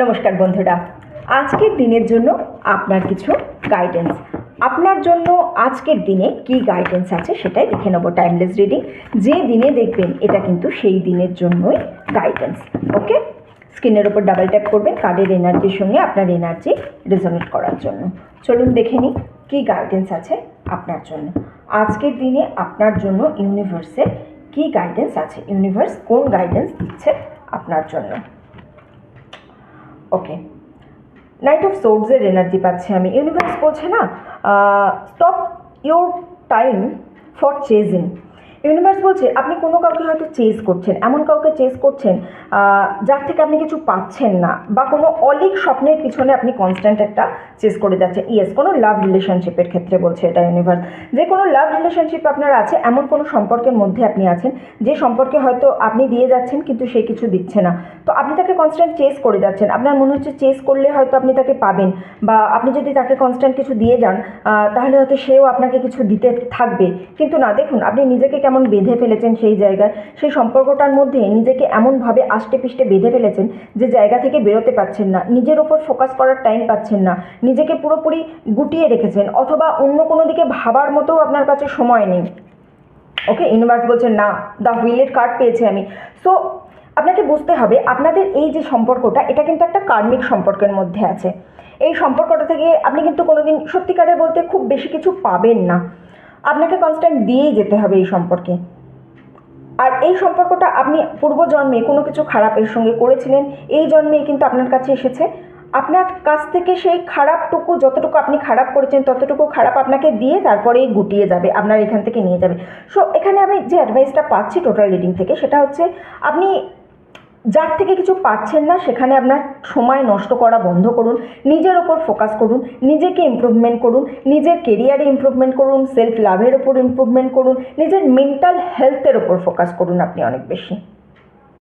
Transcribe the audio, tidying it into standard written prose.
নমস্কার বন্ধুরা, আজকের দিনের জন্য আপনার কিছু গাইডেন্স। আপনার জন্য আজকের দিনে কি গাইডেন্স আছে সেটাই দেখে নেব। টাইমলেস রিডিং যে দিনে দেখবেন এটা কিন্তু সেই দিনের জন্যই গাইডেন্স। ওকে, স্ক্রিনের ওপর ডাবল ট্যাপ করবেন কার্ডের এনার্জির সঙ্গে আপনার এনার্জি রেজোনেট করার জন্য। চলুন দেখে নিই কী গাইডেন্স আছে আপনার জন্য আজকের দিনে। আপনার জন্য ইউনিভার্সের কী গাইডেন্স আছে, ইউনিভার্স কোন গাইডেন্স দিচ্ছে আপনার জন্য। ওকে, নাইট অফ সোর্ডসের এনার্জি পাচ্ছি আমি। ইউনিভার্স বলছে না, stop your time for chasing. Universe বলছে আপনি কোনো কাউকে হয়তো চেজ করছেন, এমন কাউকে চেজ করছেন যার থেকে আপনি কিছু পাচ্ছেন না, বা কোনো অলিক স্বপ্নের পিছনে আপনি কনস্ট্যান্ট একটা চেজ করে যাচ্ছেন। ইয়েস, কোনো লাভ রিলেশনশিপের ক্ষেত্রে বলছে এটা ইউনিভার্স। যে কোনো লাভ রিলেশনশিপ আপনার আছে, এমন কোনো সম্পর্কের মধ্যে আপনি আছেন যে সম্পর্কে হয়তো আপনি দিয়ে যাচ্ছেন কিন্তু সে কিছু দিচ্ছে না, তো আপনি তাকে কনস্ট্যান্ট চেজ করে যাচ্ছেন। আপনার মনে হচ্ছে চেজ করলে হয়তো আপনি তাকে পাবেন, বা আপনি যদি তাকে কনস্ট্যান্ট কিছু দিয়ে যান তাহলে হয়তো সেও আপনাকে কিছু দিতে থাকবে। কিন্তু না, দেখুন আপনি নিজেকে কেমন বেঁধে ফেলেছেন সেই জায়গায়, সেই সম্পর্কটার মধ্যে নিজেকে এমনভাবে আষ্টে পিষ্টে বেঁধে ফেলেছেন যে জায়গা থেকে বেরোতে পারছেন না, নিজের ওপর ফোকাস করার টাইম পাচ্ছেন না, নিজেকে পুরোপুরি গুটিয়ে রেখেছেন, অথবা অন্য কোনো দিকে ভাবার মতো আপনার কাছে সময় নেই। ওকে, ইউনিভার্স বলছে না, দ্য হুইলের কার্ড পেয়েছি আমি। সো আপনাকে বুঝতে হবে আপনাদের এই যে সম্পর্কটা, এটা কিন্তু একটা কার্মিক সম্পর্কের মধ্যে আছে। এই সম্পর্কটা থেকে আপনি কিন্তু কোনোদিন সত্যিকারে বলতে খুব বেশি কিছু পাবেন না, আপনাকে কনস্ট্যান্ট দিয়েই যেতে হবে এই সম্পর্কে। আর এই সম্পর্কটা আপনি পূর্বজন্মে কোনো কিছু খারাপের সঙ্গে করেছিলেন, এই জন্মেই কিন্তু আপনার কাছে এসেছে। আপনার কাছ থেকে সেই খারাপটুকু, যতটুকু আপনি খারাপ করেছেন ততটুকু খারাপ আপনাকে দিয়ে তারপরেই গুটিয়ে যাবে, আপনার এখান থেকে নিয়ে যাবে। সো এখানে আমি যে অ্যাডভাইসটা পাচ্ছি টোটাল রিডিং থেকে, সেটা হচ্ছে আপনি যার থেকে কিছু পাচ্ছেন না সেখানে আপনার সময় নষ্ট করা বন্ধ করুন, নিজের ওপর ফোকাস করুন, নিজেকে ইমপ্রুভমেন্ট করুন, নিজের কেরিয়ারে ইমপ্রুভমেন্ট করুন, সেলফ লাভের ওপর ইমপ্রুভমেন্ট করুন, নিজের মেন্টাল হেলথের ওপর ফোকাস করুন আপনি অনেক বেশি।